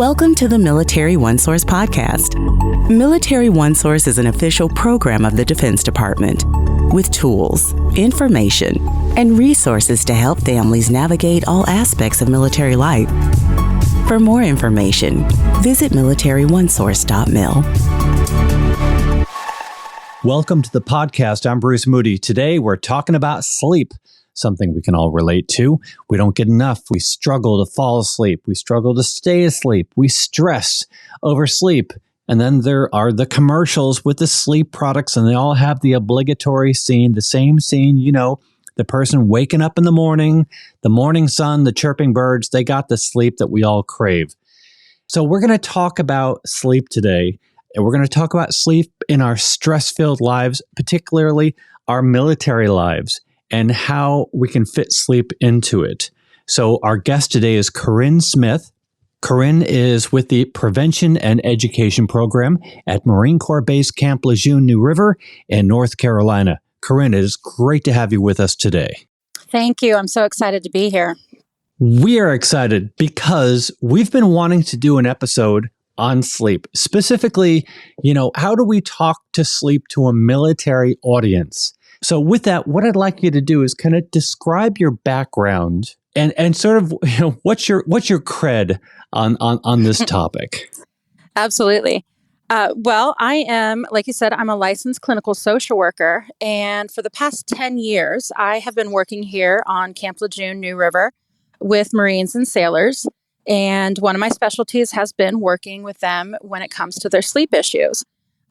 Welcome to the Military OneSource Podcast. Military OneSource is an official program of the Defense Department with tools, information, and resources to help families navigate all aspects of military life. For more information, visit MilitaryOneSource.mil. Welcome to the podcast. I'm Bruce Moody. Today, we're talking about sleep, something we can all relate to. We don't get enough. We struggle to fall asleep. We struggle to stay asleep. We stress over sleep. And then there are the commercials with the sleep products, and they all have the obligatory scene, the same scene, the person waking up in the morning sun, the chirping birds, they got the sleep that we all crave. So we're going to talk about sleep today, and we're going to talk about sleep in our stress-filled lives, particularly our military lives, and how we can fit sleep into it. So our guest today is Corinne Smith. Corinne is with the Prevention and Education Program at Marine Corps Base Camp Lejeune, New River in North Carolina. Corinne, it is great to have you with us today. Thank you. I'm so excited to be here. We are excited because we've been wanting to do an episode on sleep. Specifically, how do we talk to sleep to a military audience? So with that, what I'd like you to do is kind of describe your background and sort of, what's your cred on this topic? Absolutely. Well, I am, like you said, I'm a licensed clinical social worker. And for the past 10 years, I have been working here on Camp Lejeune, New River with Marines and sailors. And one of my specialties has been working with them when it comes to their sleep issues.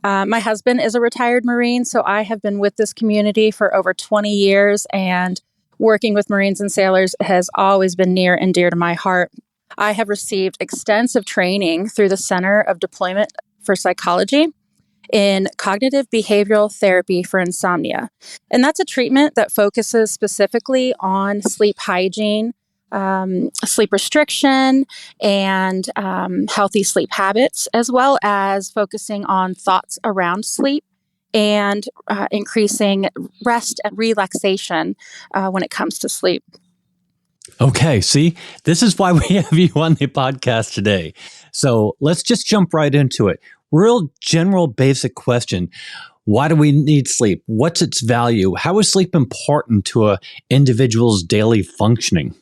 My husband is a retired Marine, so I have been with this community for over 20 years, and working with Marines and sailors has always been near and dear to my heart. I have received extensive training through the Center of Deployment for Psychology in cognitive behavioral therapy for insomnia. And that's a treatment that focuses specifically on sleep hygiene, sleep restriction, and healthy sleep habits, as well as focusing on thoughts around sleep and increasing rest and relaxation when it comes to sleep. Okay, see, this is why we have you on the podcast today. So let's just jump right into it. Real general basic question. Why do we need sleep? What's its value? How is sleep important to an individual's daily functioning?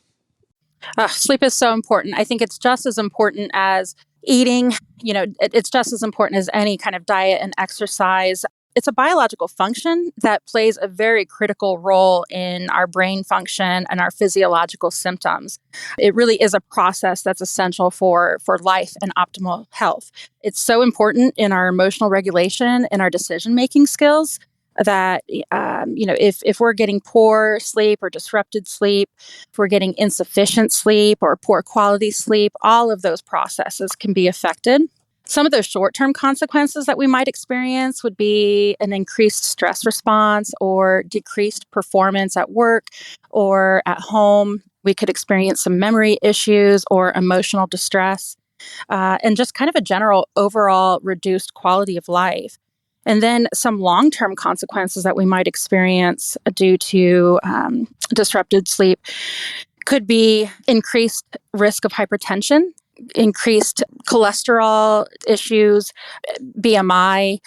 Sleep is so important. I think it's just as important as eating. It's just as important as any kind of diet and exercise. It's a biological function that plays a very critical role in our brain function and our physiological symptoms. It really is a process that's essential for life and optimal health. It's so important in our emotional regulation and our decision-making skills that, if we're getting poor sleep or disrupted sleep, if we're getting insufficient sleep or poor quality sleep, all of those processes can be affected. Some of those short-term consequences that we might experience would be an increased stress response or decreased performance at work or at home. We could experience some memory issues or emotional distress, and just kind of a general overall reduced quality of life. And then some long-term consequences that we might experience due to disrupted sleep could be increased risk of hypertension, increased cholesterol issues, BMI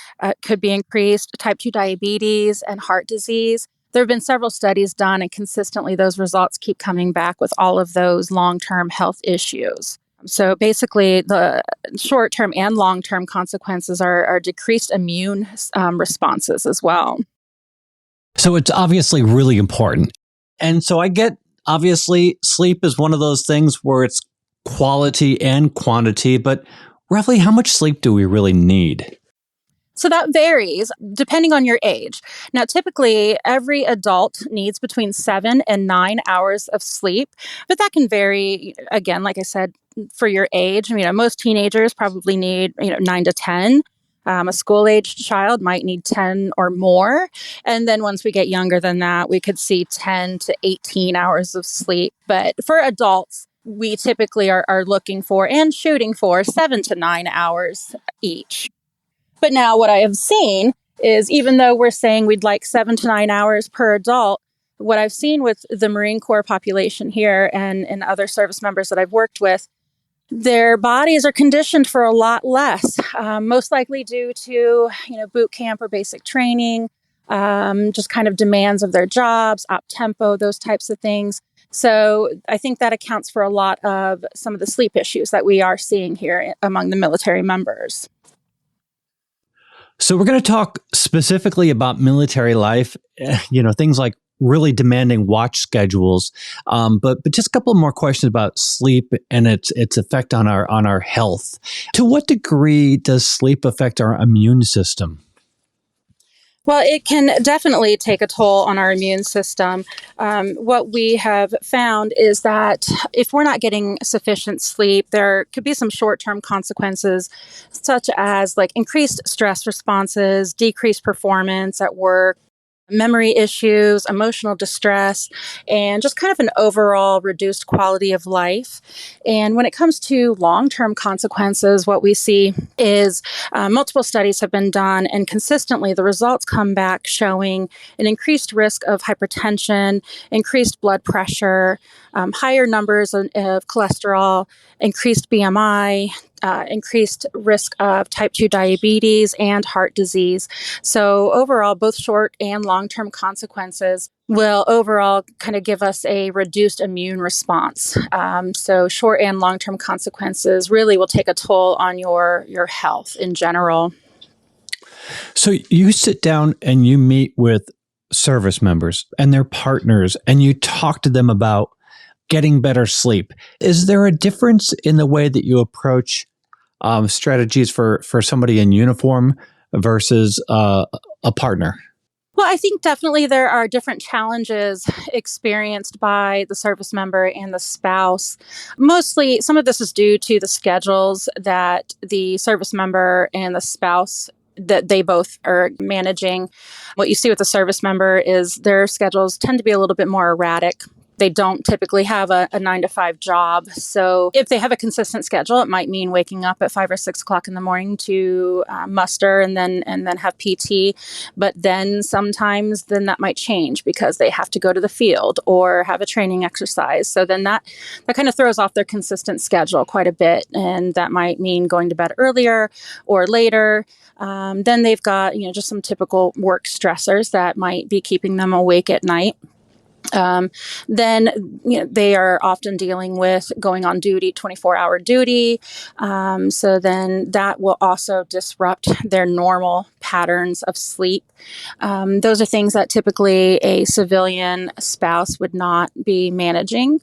could be increased, type 2 diabetes, and heart disease. There have been several studies done, and consistently those results keep coming back with all of those long-term health issues. So basically, the short-term and long-term consequences are decreased immune responses as well. So it's obviously really important. And so I get, obviously, sleep is one of those things where it's quality and quantity, but roughly how much sleep do we really need? So that varies depending on your age. Now, typically, every adult needs between 7 and 9 hours of sleep, but that can vary, again, like I said, for your age. Most teenagers probably need, 9 to 10. A school-aged child might need 10 or more. And then once we get younger than that, we could see 10 to 18 hours of sleep. But for adults, we typically are looking for and shooting for 7 to 9 hours each. But now what I have seen is, even though we're saying we'd like 7 to 9 hours per adult, what I've seen with the Marine Corps population here and other service members that I've worked with, their bodies are conditioned for a lot less, most likely due to, boot camp or basic training, just kind of demands of their jobs, up tempo, those types of things. So I think that accounts for a lot of some of the sleep issues that we are seeing here among the military members. So we're going to talk specifically about military life, things like really demanding watch schedules. But just a couple more questions about sleep and its effect on our health. To what degree does sleep affect our immune system? Well, it can definitely take a toll on our immune system. What we have found is that if we're not getting sufficient sleep, there could be some short-term consequences, such as like increased stress responses, decreased performance at work, memory issues, emotional distress, and just kind of an overall reduced quality of life. And when it comes to long-term consequences, what we see is multiple studies have been done, and consistently the results come back showing an increased risk of hypertension, increased blood pressure, higher numbers of cholesterol, increased BMI, increased risk of type 2 diabetes and heart disease. So overall, both short and long-term consequences will overall kind of give us a reduced immune response. So short and long-term consequences really will take a toll on your health in general. So you sit down and you meet with service members and their partners, and you talk to them about getting better sleep. Is there a difference in the way that you approach strategies for somebody in uniform versus a partner? Well, I think definitely there are different challenges experienced by the service member and the spouse. Mostly, some of this is due to the schedules that the service member and the spouse that they both are managing. What you see with the service member is their schedules tend to be a little bit more erratic. They don't typically have a 9-to-5 job. So if they have a consistent schedule, it might mean waking up at 5 or 6 o'clock in the morning to muster and then have PT. But then sometimes that might change because they have to go to the field or have a training exercise. So then that kind of throws off their consistent schedule quite a bit. And that might mean going to bed earlier or later. Then they've got, just some typical work stressors that might be keeping them awake at night. Then they are often dealing with going on duty, 24-hour duty. So then that will also disrupt their normal patterns of sleep. Those are things that typically a civilian spouse would not be managing.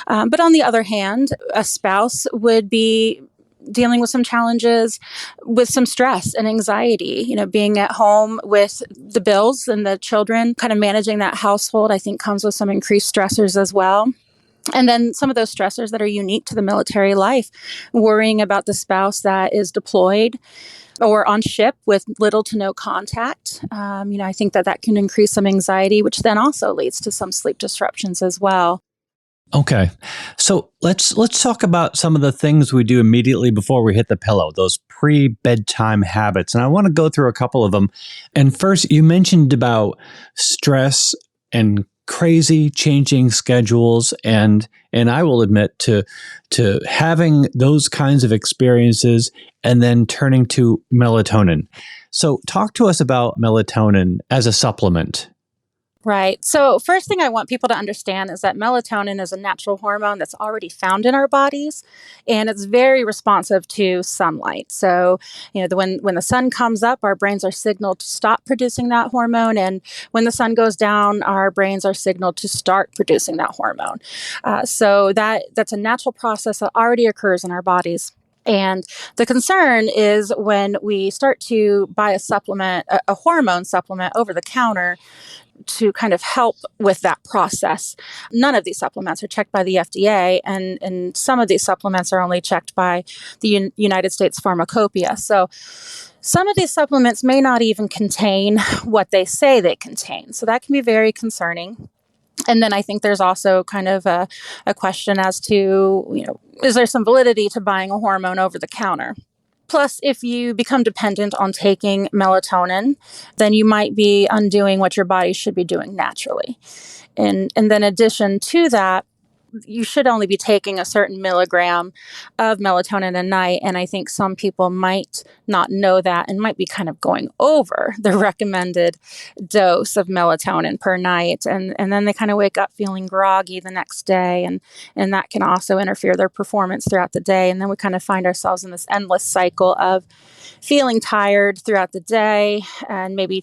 But on the other hand, a spouse would be dealing with some challenges, with some stress and anxiety, being at home with the bills and the children, kind of managing that household, I think comes with some increased stressors as well. And then some of those stressors that are unique to the military life, worrying about the spouse that is deployed or on ship with little to no contact. I think that can increase some anxiety, which then also leads to some sleep disruptions as well. Okay. So let's talk about some of the things we do immediately before we hit the pillow, those pre-bedtime habits. And I want to go through a couple of them. And first, you mentioned about stress and crazy changing schedules. And I will admit to having those kinds of experiences and then turning to melatonin. So talk to us about melatonin as a supplement. Right. So first thing I want people to understand is that melatonin is a natural hormone that's already found in our bodies, and it's very responsive to sunlight. So, when the sun comes up, our brains are signaled to stop producing that hormone. And when the sun goes down, our brains are signaled to start producing that hormone. So that's a natural process that already occurs in our bodies. And the concern is when we start to buy a hormone supplement over the counter to kind of help with that process. None of these supplements are checked by the FDA, and some of these supplements are only checked by the United States Pharmacopoeia. So some of these supplements may not even contain what they say they contain. So that can be very concerning. And then I think there's also kind of a question as to, is there some validity to buying a hormone over the counter? Plus, if you become dependent on taking melatonin, then you might be undoing what your body should be doing naturally. And then in addition to that, you should only be taking a certain milligram of melatonin a night. And I think some people might not know that and might be kind of going over the recommended dose of melatonin per night. And then they kind of wake up feeling groggy the next day. And that can also interfere their performance throughout the day. And then we kind of find ourselves in this endless cycle of feeling tired throughout the day and maybe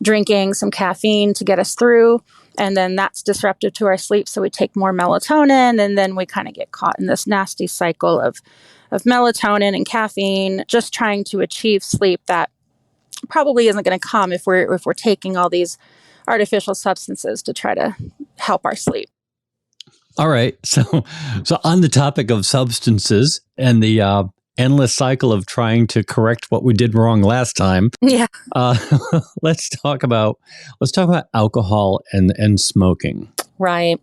drinking some caffeine to get us through. And then that's disruptive to our sleep. So we take more melatonin, and then we kind of get caught in this nasty cycle of melatonin and caffeine, just trying to achieve sleep that probably isn't going to come if we're taking all these artificial substances to try to help our sleep. All right. So on the topic of substances and the endless cycle of trying to correct what we did wrong last time. Yeah. Let's talk about alcohol and smoking. Right.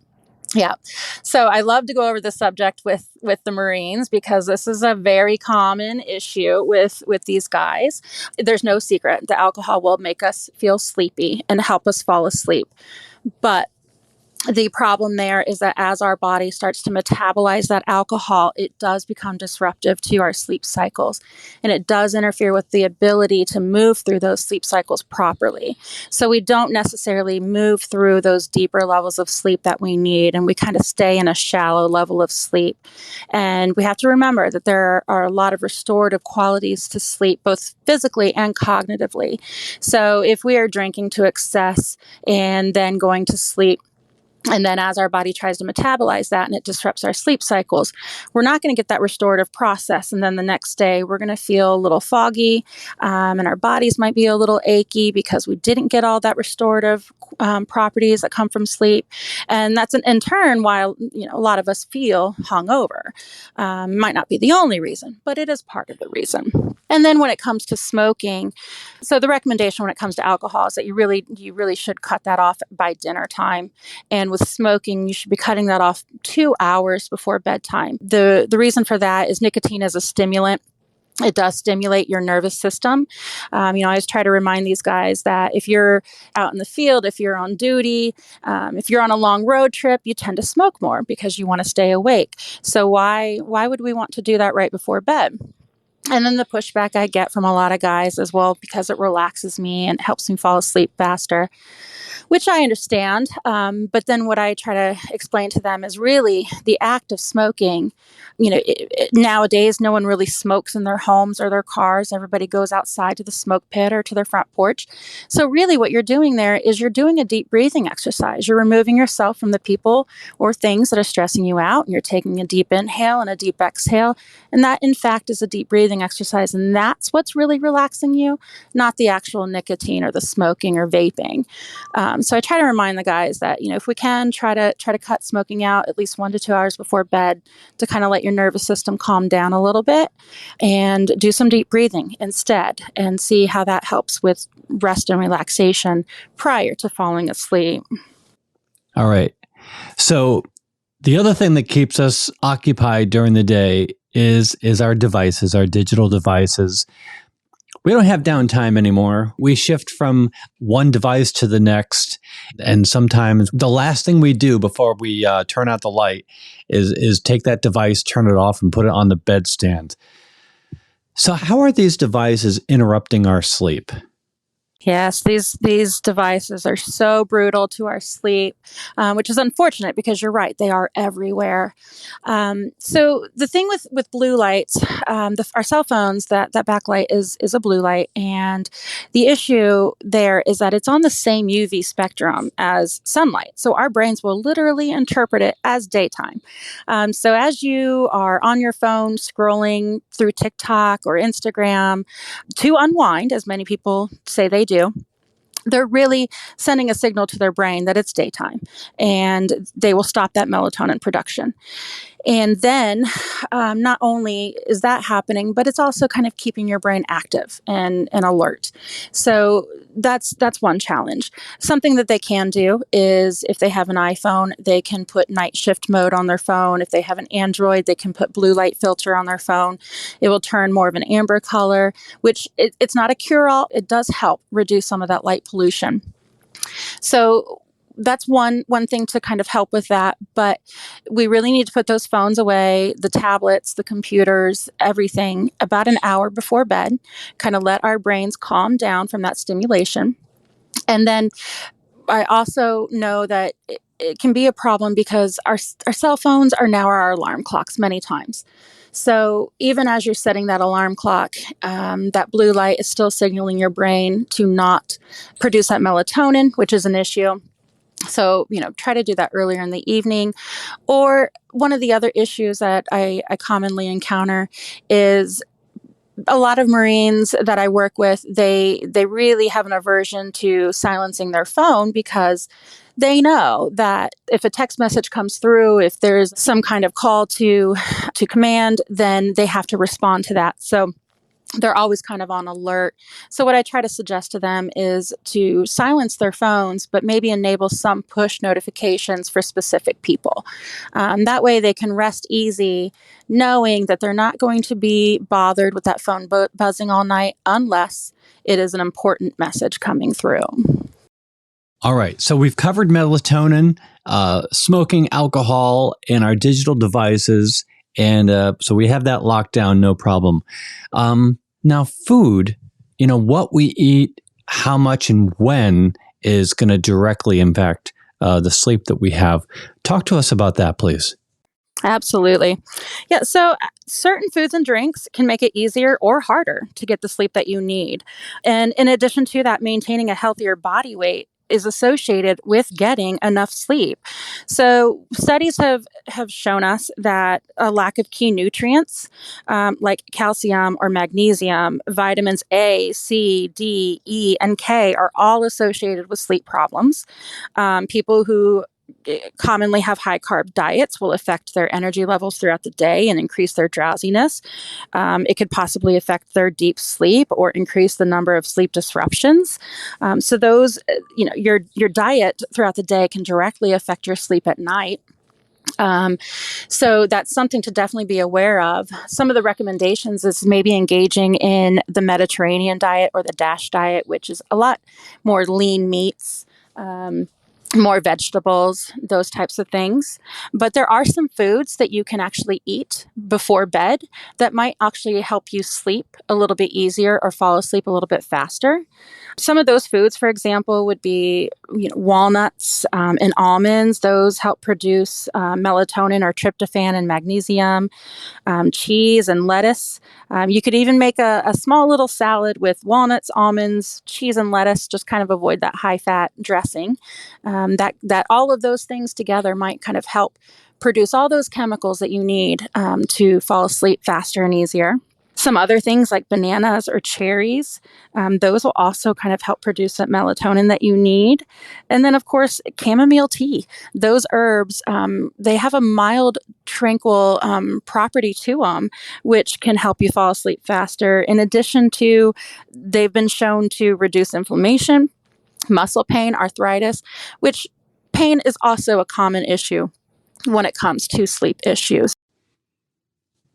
Yeah. So I love to go over the subject with the Marines because this is a very common issue with these guys. There's no secret. The alcohol will make us feel sleepy and help us fall asleep. But the problem there is that as our body starts to metabolize that alcohol, it does become disruptive to our sleep cycles. And it does interfere with the ability to move through those sleep cycles properly. So we don't necessarily move through those deeper levels of sleep that we need. And we kind of stay in a shallow level of sleep. And we have to remember that there are a lot of restorative qualities to sleep, both physically and cognitively. So if we are drinking to excess and then going to sleep, and then as our body tries to metabolize that and it disrupts our sleep cycles, we're not going to get that restorative process. And then the next day, we're going to feel a little foggy and our bodies might be a little achy because we didn't get all that restorative properties that come from sleep. And that's in turn why a lot of us feel hungover. Might not be the only reason, but it is part of the reason. And then when it comes to smoking, so the recommendation when it comes to alcohol is that you really should cut that off by dinner time. And with smoking, you should be cutting that off 2 hours before bedtime. The reason for that is nicotine is a stimulant. It does stimulate your nervous system. I always try to remind these guys that if you're out in the field, if you're on duty, if you're on a long road trip, you tend to smoke more because you want to stay awake. So why would we want to do that right before bed? And then the pushback I get from a lot of guys as well, because it relaxes me and helps me fall asleep faster, which I understand. But then what I try to explain to them is really the act of smoking. Nowadays, no one really smokes in their homes or their cars. Everybody goes outside to the smoke pit or to their front porch. So really what you're doing there is you're doing a deep breathing exercise. You're removing yourself from the people or things that are stressing you out. And you're taking a deep inhale and a deep exhale. And that, in fact, is a deep breathing exercise. And that's what's really relaxing you, not the actual nicotine or the smoking or vaping. So I try to remind the guys that, if we can try to cut smoking out at least 1 to 2 hours before bed to kind of let your nervous system calm down a little bit and do some deep breathing instead and see how that helps with rest and relaxation prior to falling asleep. All right. So the other thing that keeps us occupied during the day is our devices, our digital devices. We don't have downtime anymore. We shift from one device to the next. And sometimes the last thing we do before we turn out the light is take that device, turn it off, and put it on the bedstand. So how are these devices interrupting our sleep? Yes, these devices are so brutal to our sleep, which is unfortunate because you're right, they are everywhere. So the thing with blue lights, our cell phones, that backlight is a blue light, and the issue there is that it's on the same UV spectrum as sunlight. So our brains will literally interpret it as daytime. So as you are on your phone scrolling through TikTok or Instagram to unwind, as many people say they do, they're really sending a signal to their brain that it's daytime, and they will stop that melatonin production. And then not only is that happening, but it's also kind of keeping your brain active and alert. So that's one challenge. Something that they can do is if they have an iPhone, they can put night shift mode on their phone. If they have an Android, they can put blue light filter on their phone. It will turn more of an amber color, which it's not a cure-all. It does help reduce some of that light pollution. So that's one thing to kind of help with that. But we really need to put those phones away, the tablets, the computers, everything about an hour before bed, kind of let our brains calm down from that stimulation. And then I also know that it can be a problem because our cell phones are now our alarm clocks many times. So even as you're setting that alarm clock, that blue light is still signaling your brain to not produce that melatonin, which is an issue. So, try to do that earlier in the evening. Or one of the other issues that I commonly encounter is a lot of Marines that I work with, they really have an aversion to silencing their phone because they know that if a text message comes through, if there's some kind of call to command, then they have to respond to that. So they're always kind of on alert. So what I try to suggest to them is to silence their phones, but maybe enable some push notifications for specific people. That way they can rest easy knowing that they're not going to be bothered with that phone buzzing all night unless it is an important message coming through. All right. So we've covered melatonin, smoking, alcohol, and our digital devices. And so we have that locked down, no problem. Now, food, what we eat, how much and when is going to directly impact the sleep that we have. Talk to us about that, please. Absolutely. Yeah. So certain foods and drinks can make it easier or harder to get the sleep that you need. And in addition to that, maintaining a healthier body weight is associated with getting enough sleep. So studies have shown us that a lack of key nutrients like calcium or magnesium, vitamins A, C, D, E, and K are all associated with sleep problems. People who commonly have high carb diets will affect their energy levels throughout the day and increase their drowsiness. It could possibly affect their deep sleep or increase the number of sleep disruptions. So those, your diet throughout the day can directly affect your sleep at night. So that's something to definitely be aware of. Some of the recommendations is maybe engaging in the Mediterranean diet or the DASH diet, which is a lot more lean meats, more vegetables, those types of things. But there are some foods that you can actually eat before bed that might actually help you sleep a little bit easier or fall asleep a little bit faster. Some of those foods, for example, would be walnuts and almonds. Those help produce melatonin or tryptophan and magnesium, cheese and lettuce. You could even make a small little salad with walnuts, almonds, cheese, and lettuce. Just kind of avoid that high-fat dressing. That all of those things together might kind of help produce all those chemicals that you need to fall asleep faster and easier. Some other things like bananas or cherries, those will also kind of help produce that melatonin that you need. And then, of course, chamomile tea. Those herbs, they have a mild, tranquil property to them, which can help you fall asleep faster. In addition to, they've been shown to reduce inflammation, muscle pain, arthritis, which pain is also a common issue when it comes to sleep issues.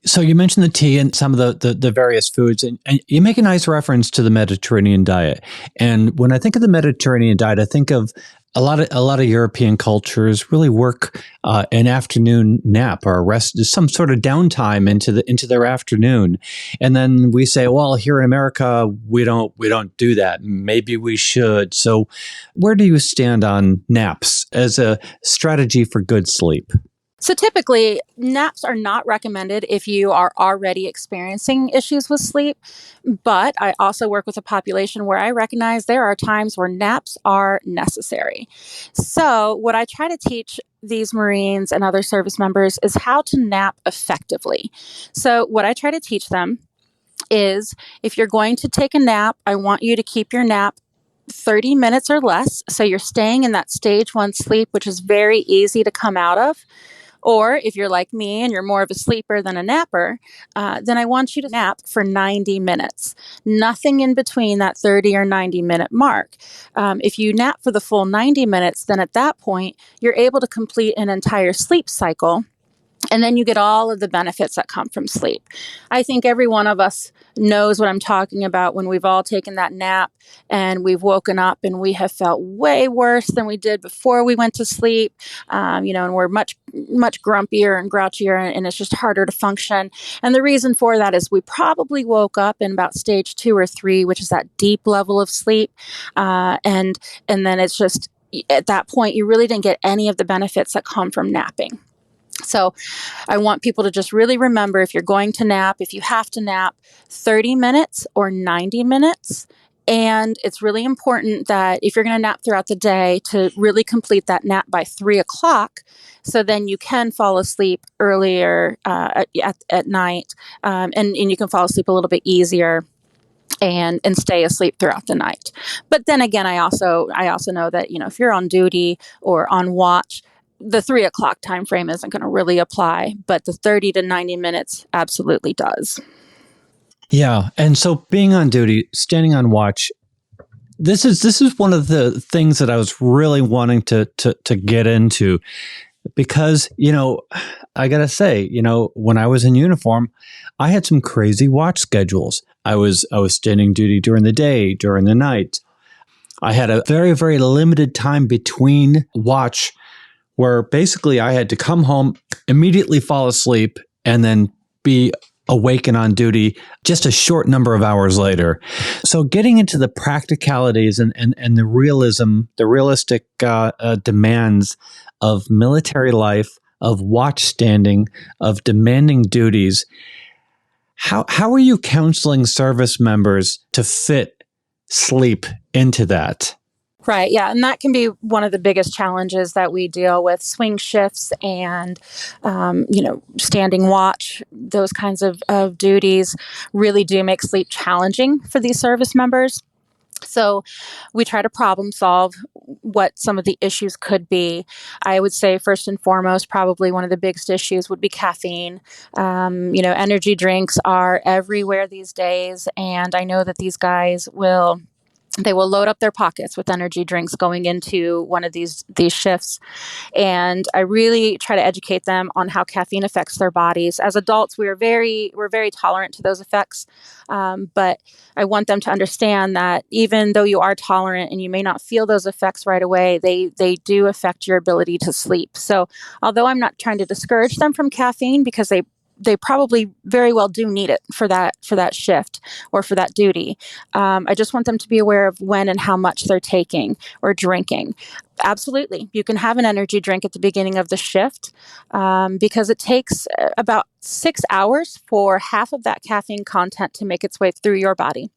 So you mentioned the tea and some of the various foods, and you make a nice reference to the Mediterranean diet. And when I think of the Mediterranean diet, I think of a lot of European cultures really work an afternoon nap or a rest, some sort of downtime into their afternoon. And then we say, well, here in America, we don't do that. Maybe we should. So where do you stand on naps as a strategy for good sleep? So typically, naps are not recommended if you are already experiencing issues with sleep. But I also work with a population where I recognize there are times where naps are necessary. So what I try to teach these Marines and other service members is how to nap effectively. So what I try to teach them is if you're going to take a nap, I want you to keep your nap 30 minutes or less. So you're staying in that stage 1 sleep, which is very easy to come out of. Or if you're like me and you're more of a sleeper than a napper, then I want you to nap for 90 minutes. Nothing in between that 30 or 90 minute mark. If you nap for the full 90 minutes, then at that point, you're able to complete an entire sleep cycle And then you get all of the benefits that come from sleep. I think every one of us knows what I'm talking about when we've all taken that nap and we've woken up and we have felt way worse than we did before we went to sleep, and we're much grumpier and grouchier, and it's just harder to function. And the reason for that is we probably woke up in about stage 2 or 3, which is that deep level of sleep. And then it's just, at that point, you really didn't get any of the benefits that come from napping. So I want people to just really remember, if you're going to nap, if you have to nap, 30 minutes or 90 minutes. And it's really important that if you're going to nap throughout the day, to really complete that nap by 3 o'clock. So then you can fall asleep earlier at night, and you can fall asleep a little bit easier and stay asleep throughout the night. But then again, I also know that, if you're on duty or on watch, the 3 o'clock time frame isn't going to really apply, but the 30 to 90 minutes absolutely does. Yeah. And so being on duty, standing on watch, this is one of the things that I was really wanting to get into, because, I got to say, when I was in uniform, I had some crazy watch schedules. I was standing duty during the day, during the night. I had a very, very limited time between watch, where basically I had to come home, immediately fall asleep, and then be awake and on duty just a short number of hours later. So getting into the practicalities and the realism, the realistic demands of military life, of watch standing, of demanding duties, how are you counseling service members to fit sleep into that? Right. Yeah. And that can be one of the biggest challenges that we deal with. Swing shifts and, standing watch, those kinds of duties really do make sleep challenging for these service members. So we try to problem solve what some of the issues could be. I would say first and foremost, probably one of the biggest issues would be caffeine. Energy drinks are everywhere these days. And I know that these guys will load up their pockets with energy drinks going into one of these shifts. And I really try to educate them on how caffeine affects their bodies. As adults, we're very tolerant to those effects. But I want them to understand that even though you are tolerant and you may not feel those effects right away, they do affect your ability to sleep. So although I'm not trying to discourage them from caffeine, because they probably very well do need it for that shift or for that duty. I just want them to be aware of when and how much they're taking or drinking. Absolutely. You can have an energy drink at the beginning of the shift, because it takes about 6 hours for half of that caffeine content to make its way through your body.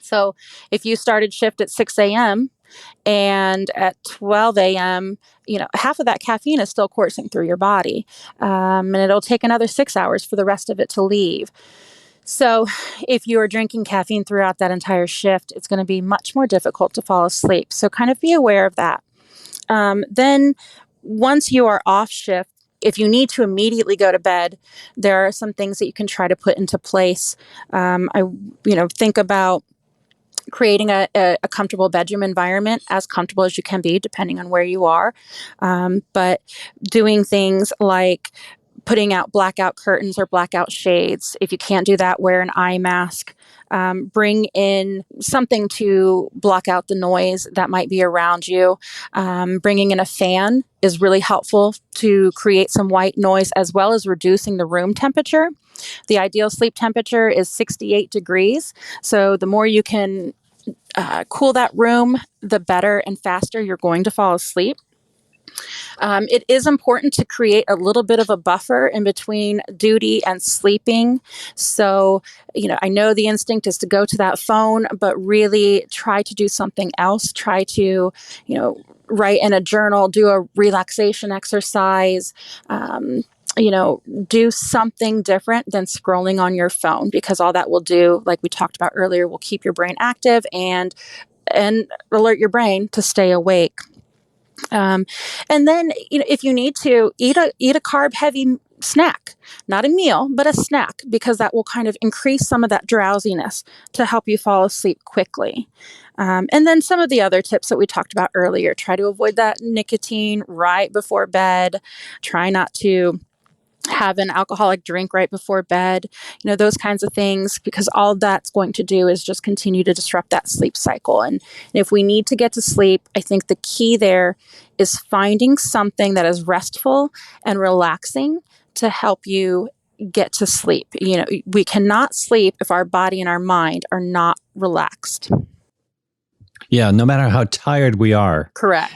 So if you started shift at 6 a.m., and at 12 a.m., half of that caffeine is still coursing through your body. And it'll take another 6 hours for the rest of it to leave. So if you're drinking caffeine throughout that entire shift, it's going to be much more difficult to fall asleep. So kind of be aware of that. Then once you are off shift, if you need to immediately go to bed, there are some things that you can try to put into place. Think about creating a comfortable bedroom environment, as comfortable as you can be, depending on where you are. But doing things like putting out blackout curtains or blackout shades. If you can't do that, wear an eye mask. Bring in something to block out the noise that might be around you. Bringing in a fan is really helpful to create some white noise, as well as reducing the room temperature. The ideal sleep temperature is 68 degrees. So the more you can cool that room, the better and faster you're going to fall asleep. It is important to create a little bit of a buffer in between duty and sleeping. So, I know the instinct is to go to that phone, but really try to do something else. Try to, write in a journal, do a relaxation exercise, do something different than scrolling on your phone, because all that will do, like we talked about earlier, will keep your brain active and alert your brain to stay awake. And then, if you need to eat a carb heavy snack, not a meal, but a snack, because that will kind of increase some of that drowsiness to help you fall asleep quickly. And then some of the other tips that we talked about earlier, try to avoid that nicotine right before bed. Try not to have an alcoholic drink right before bed, those kinds of things, because all that's going to do is just continue to disrupt that sleep cycle. And if we need to get to sleep, I think the key there is finding something that is restful and relaxing to help you get to sleep. We cannot sleep if our body and our mind are not relaxed. Yeah, no matter how tired we are. Correct.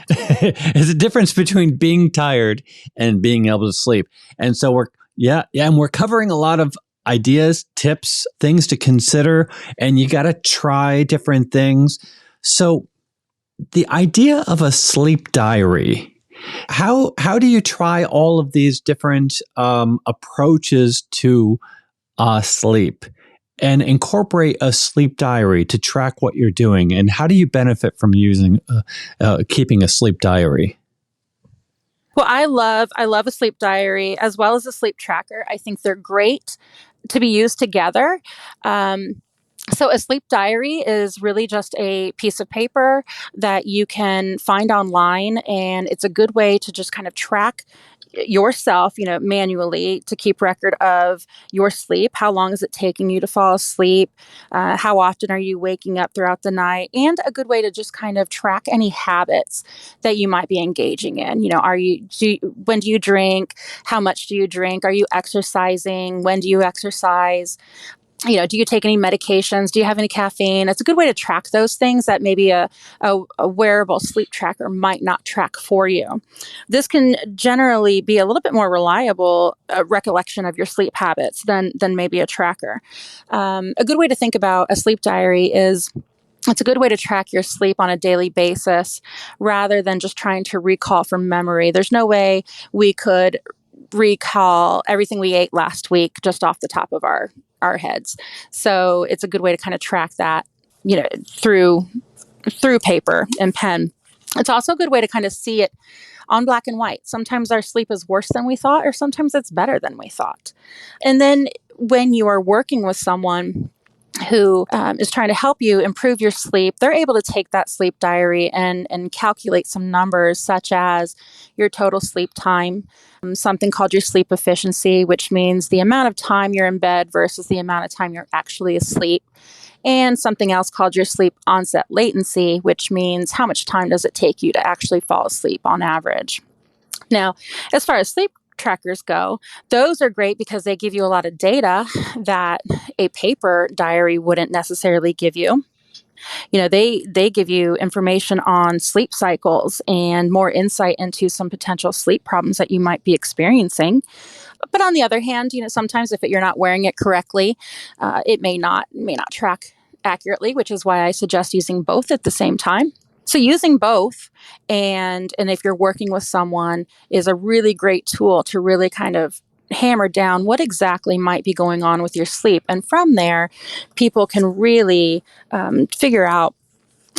There's a difference between being tired and being able to sleep. And so we're covering a lot of ideas, tips, things to consider, and you got to try different things. So the idea of a sleep diary, how do you try all of these different approaches to sleep and incorporate a sleep diary to track what you're doing? And how do you benefit from using keeping a sleep diary? Well, I love a sleep diary as well as a sleep tracker. I think they're great to be used together. So a sleep diary is really just a piece of paper that you can find online, and it's a good way to just kind of track yourself, manually, to keep record of your sleep. How long is it taking you to fall asleep? How often are you waking up throughout the night? And a good way to just kind of track any habits that you might be engaging in. When do you drink? How much do you drink? Are you exercising? When do you exercise? Do you take any medications? Do you have any caffeine? It's a good way to track those things that maybe a wearable sleep tracker might not track for you. This can generally be a little bit more reliable recollection of your sleep habits than maybe a tracker. A good way to think about a sleep diary is it's a good way to track your sleep on a daily basis rather than just trying to recall from memory. There's no way we could recall everything we ate last week just off the top of our heads. So it's a good way to kind of track that, through paper and pen. It's also a good way to kind of see it on black and white. Sometimes our sleep is worse than we thought, or sometimes it's better than we thought. And then when you are working with someone who is trying to help you improve your sleep, they're able to take that sleep diary and calculate some numbers such as your total sleep time, something called your sleep efficiency, which means the amount of time you're in bed versus the amount of time you're actually asleep, and something else called your sleep onset latency, which means how much time does it take you to actually fall asleep on average. Now, as far as sleep trackers go, those are great because they give you a lot of data that a paper diary wouldn't necessarily give you. They give you information on sleep cycles and more insight into some potential sleep problems that you might be experiencing. But on the other hand, sometimes if you're not wearing it correctly, it may not track accurately, which is why I suggest using both at the same time. So using both, and if you're working with someone, is a really great tool to really kind of hammer down what exactly might be going on with your sleep. And from there, people can really figure out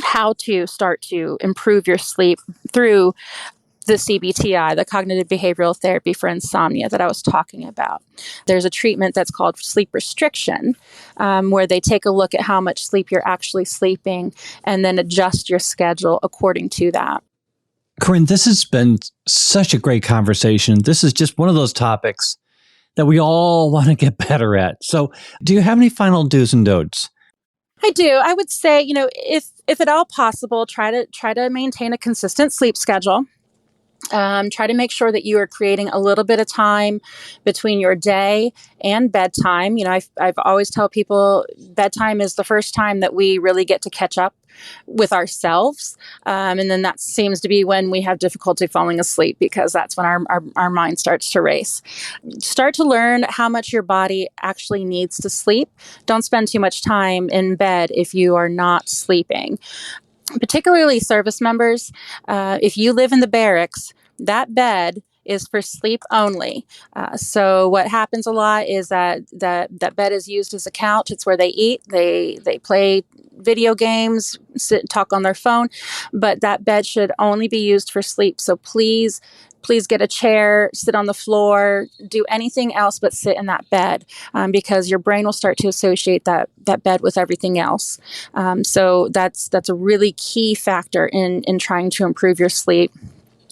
how to start to improve your sleep through the CBTI, the cognitive behavioral therapy for insomnia that I was talking about. There's a treatment that's called sleep restriction, where they take a look at how much sleep you're actually sleeping and then adjust your schedule according to that. Corinne, this has been such a great conversation. This is just one of those topics that we all want to get better at. So do you have any final do's and don'ts? I do. I would say, if at all possible, try to maintain a consistent sleep schedule. Try to make sure that you are creating a little bit of time between your day and bedtime. I've always tell people bedtime is the first time that we really get to catch up with ourselves. And then that seems to be when we have difficulty falling asleep, because that's when our mind starts to race. Start to learn how much your body actually needs to sleep. Don't spend too much time in bed if you are not sleeping. Particularly service members, if you live in the barracks, that bed is for sleep only. So what happens a lot is that bed is used as a couch. It's where they eat, they play video games, sit and talk on their phone, but that bed should only be used for sleep. So please get a chair, sit on the floor, do anything else but sit in that bed, because your brain will start to associate that bed with everything else. So that's a really key factor in trying to improve your sleep.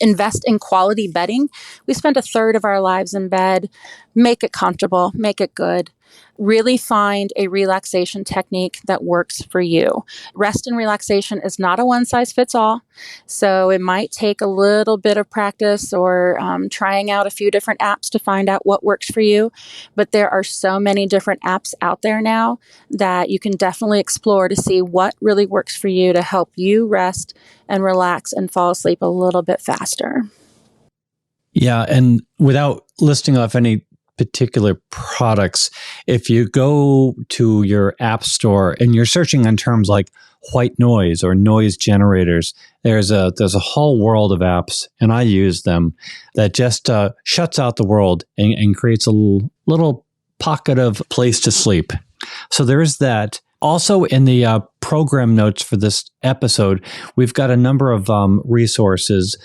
invest in quality bedding. We spend a third of our lives in bed. Make it comfortable, make it good. Really find a relaxation technique that works for you. Rest and relaxation is not a one-size-fits-all, so it might take a little bit of practice or trying out a few different apps to find out what works for you. But there are so many different apps out there now that you can definitely explore to see what really works for you to help you rest and relax and fall asleep a little bit faster. Yeah, and without listing off any particular products, if you go to your app store and you're searching on terms like white noise or noise generators, there's a whole world of apps, and I use them, that just shuts out the world and creates a little pocket of place to sleep. So there's that. Also, in the program notes for this episode, we've got a number of resources.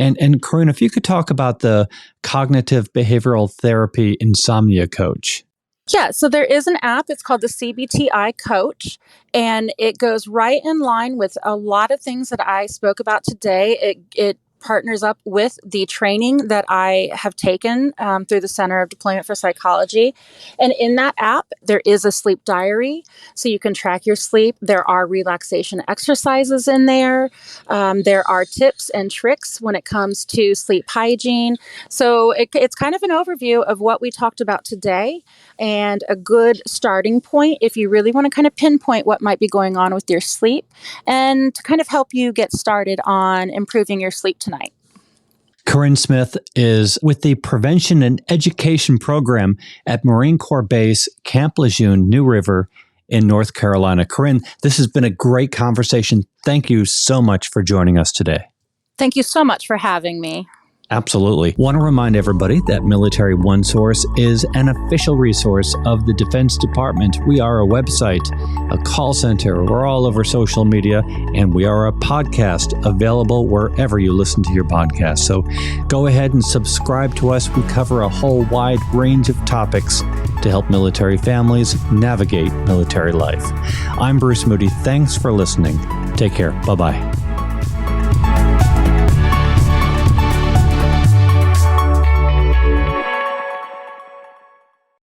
And Corinne, if you could talk about the Cognitive Behavioral Therapy Insomnia Coach. Yeah, so there is an app. It's called the CBTI Coach, and it goes right in line with a lot of things that I spoke about today. It partners up with the training that I have taken through the Center of Deployment for Psychology. And in that app, there is a sleep diary, so you can track your sleep. There are relaxation exercises in there. There are tips and tricks when it comes to sleep hygiene. So it's kind of an overview of what we talked about today, and a good starting point if you really want to kind of pinpoint what might be going on with your sleep and to kind of help you get started on improving your sleep tonight. Corinne Smith is with the Prevention and Education Program at Marine Corps Base Camp Lejeune, New River in North Carolina. Corinne, this has been a great conversation. Thank you so much for joining us today. Thank you so much for having me. Absolutely. Want to remind everybody that Military OneSource is an official resource of the Defense Department. We are a website, a call center, we're all over social media, and we are a podcast available wherever you listen to your podcast. So go ahead and subscribe to us. We cover a whole wide range of topics to help military families navigate military life. I'm Bruce Moody. Thanks for listening. Take care. Bye-bye.